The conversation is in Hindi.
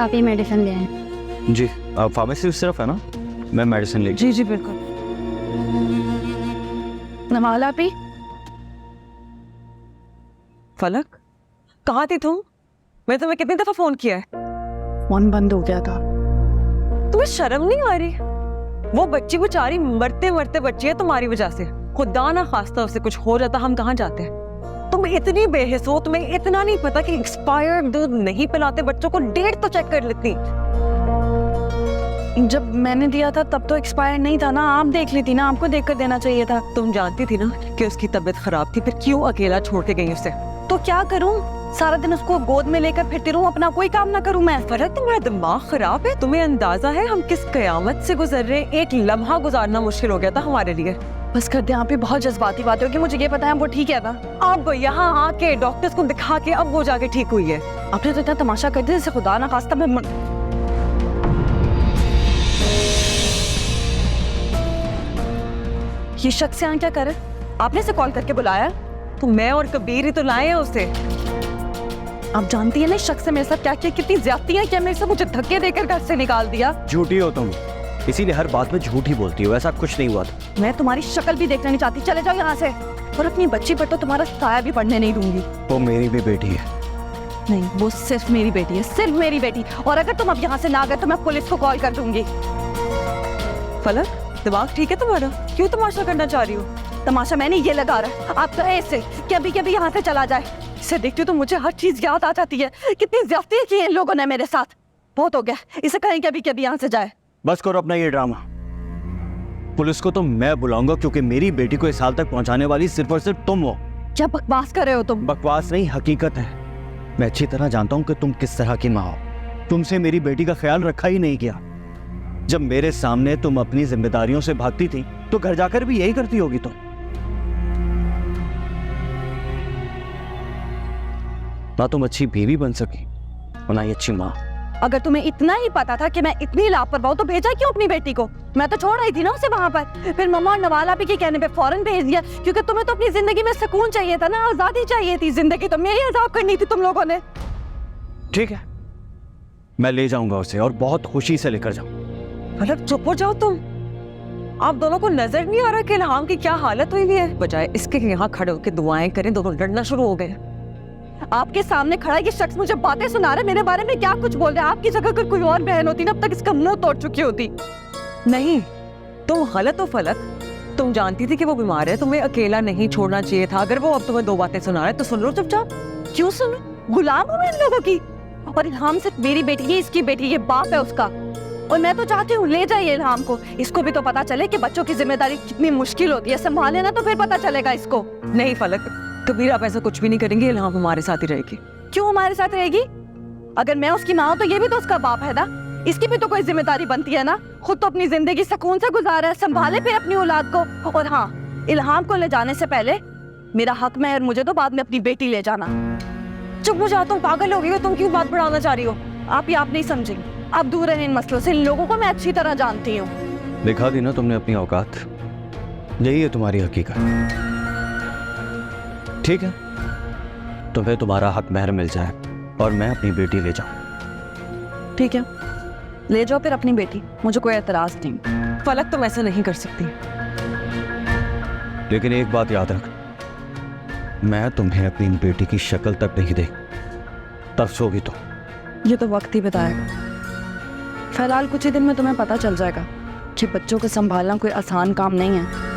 आप ये मेडिसिन ले आए। जी फार्मेसी उस तरफ है ना, मैं मेडिसिन ले। जी जी बिल्कुल। नवाला भी फलक, कहाँ थी तुम? मैं तुम्हें कितनी दफा फोन किया है। फोन बंद हो गया था। तुम्हें शर्म नहीं आ रही? वो बच्ची बेचारी मरते मरते बच्ची है तुम्हारी वजह से। खुदा ना खास्ता उसे कुछ हो जाता, हम कहाँ जाते? तुम इतनी बेहिस हो, तुम्हें इतना नहीं पता कि एक्सपायर्ड दूध नहीं पिलाते बच्चों को, डेट तो चेक कर लेती। जब मैंने दिया था तब तो एक्सपायर नहीं था ना, आप देख ली थी ना, आपको देखकर देना चाहिए था। तुम जानती थी ना कि उसकी तबीयत खराब थी, फिर क्यों अकेला छोड़ के गई उसे? तो क्या करूं? सारा दिन उसको गोद में लेकर फिरती रहूं, अपना कोई काम ना करूं मैं? फरक, तुम्हारा दिमाग खराब है? तुम्हें अंदाजा है हम किस कयामत से गुजर रहे हैं? एक लम्हा गुजारना मुश्किल हो गया था हमारे लिए। बस कर दे, आप भी बहुत जज्बाती बातें होगी, मुझे ये पता है वो ठीक है ना। अब यहाँ आके डॉक्टर्स को दिखा के अब वो जाके ठीक हुई है। आपने तो इतना तमाशा कर दिया जैसे खुदा ना खास्ता मैं ये शख्स यहाँ क्या करे? आपने इसे कॉल करके बुलाया? तो मैं और कबीर ही तो लाए हैं उसे। आप जानती है ना इस शख्स से मेरे साथ क्या क्या कितनी ज्यादती है, क्या मेरे से मुझे धक्के देकर घर से निकाल दिया। झूठी हो तुम, इसीलिए हर बात में झूठी बोलती हो। ऐसा कुछ नहीं हुआ था। मैं तुम्हारी शक्ल भी देखना नहीं चाहती, चले जाओ यहाँ से। और अपनी बच्ची पर तो तुम्हारा साया भी पड़ने नहीं दूंगी। वो मेरी भी बेटी है। नहीं, वो सिर्फ मेरी बेटी है, सिर्फ मेरी बेटी। और अगर तुम अब यहाँ से ना गए तो मैं पुलिस को कॉल कर दूंगी। फलक, दिमाग ठीक है तुम्हारा? क्यों तमाशा करना चाह रही हो? तमाशा मैंने ये लगा रहा है, आप तो ऐसे कभी कभी यहाँ से चला जाए। इसे देखती तो मुझे हर चीज याद आ जाती है। कितनी ज्यादती की है इन लोगों ने मेरे साथ। बहुत हो गया, इसे कहीं कभी कभी यहाँ से जाए। बस करो अपना ये ड्रामा। पुलिस को तो मैं बुलाऊंगा क्योंकि मेरी बेटी को इस हाल तक पहुंचाने वाली सिर्फ और सिर्फ तुम हो। क्या बकवास कर रहे हो तुम? बकवास नहीं, हकीकत है। मैं अच्छी तरह जानता हूं कि तुम किस तरह की माँ हो। तुमसे मेरी बेटी का ख्याल रखा ही नहीं गया। जब मेरे सामने तुम अपनी जिम्मेदारियों से भागती थी तो घर जाकर भी यही करती होगी तुम। ना तुम अच्छी बीवी बन सकी और ना ही अच्छी माँ। अगर तुम्हें इतना ही पता था कि मैं इतनी लापरवाह हूं तो भेजा क्यों अपनी बेटी को? मैं तो छोड़ आई थी ना उसे वहां पर। फिर मम्मा और नवाला भी के कहने पे फौरन भेज दिया, क्योंकि तुम्हें तो अपनी जिंदगी में सुकून चाहिए था ना, आजादी चाहिए थी। जिंदगी तो मेरी अजाब करनी थी तुम लोगों ने। ठीक है, मैं ले जाऊंगा उसे और बहुत खुशी से लेकर जाऊंगा। फलक, चुप हो जाओ तुम। आप दोनों को नजर नहीं आ रहा कि इल्हाम की क्या हालत हुई है? बजाय इसके यहाँ खड़े होकर दुआएं करें, दोनों लड़ना शुरू हो गए। आपके सामने खड़ा ये शख्स मुझे बातें सुना रहा है, मेरे बारे में क्या कुछ बोल रहा है। आपकी जगह अगर कोई और बहन होती ना, अब तक इसका मुंह तोड़ चुकी होती। नहीं, तुम गलत हो फलक। तुम जानती थी कि वो बीमार है, तुम्हें अकेला नहीं छोड़ना चाहिए था। अगर वो अब तुम्हें दो बातें सुना रहा है तो सुन लो चुपचाप। क्यों सुनो? गुलाम हूं मैं इन लोगों की। और इल्हाम सिर्फ मेरी बेटी है, इसकी बेटी, ये बाप है उसका। और मैं तो चाहती हूँ ले जाइए इल्हाम को। इसको भी तो पता चले कि बच्चों की जिम्मेदारी कितनी मुश्किल होती है। संभाले ना तो फिर पता चलेगा इसको। नहीं फलक, कबीर आप ऐसा कुछ भी नहीं करेंगे। इल्हाम हमारे साथ ही रहेगी। क्यों हमारे साथ रहेगी? अगर मैं उसकी माँ हूं तो ये भी तो उसका बाप है ना, इसकी भी तो कोई जिम्मेदारी बनती है ना। खुद तो अपनी जिंदगी सुकून से गुजारा है, संभाले फिर अपनी औलाद को। और हाँ, इल्हाम को ले जाने से पहले मेरा हक में और मुझे तो बाद में अपनी बेटी ले जाना। चुप हो जाता हूँ, पागल हो गई हो तुम? क्यों बात बढ़ाना चाह रही हो? आप नहीं समझेंगे। आप दूर रहें इन मसलों से, इन लोगों को मैं अच्छी तरह जानती हूँ। दिखा दी ना तुमने अपनी औकात। यही है तुम्हारी हकीकत। ठीक है, तुम्हें तुम्हारा हक महर मिल जाए और मैं अपनी बेटी ले जाऊं। ठीक है, ले जाओ फिर अपनी बेटी, मुझे कोई एतराज नहीं। फलक, तुम ऐसा नहीं कर सकती। लेकिन एक बात याद रख, मैं तुम्हें अपनी बेटी की शक्ल तक नहीं देख तरसोगी तो। ये तो वक्त ही बताएगा। फिलहाल कुछ ही दिन में तुम्हें पता चल जाएगा कि बच्चों को संभालना कोई आसान काम नहीं है।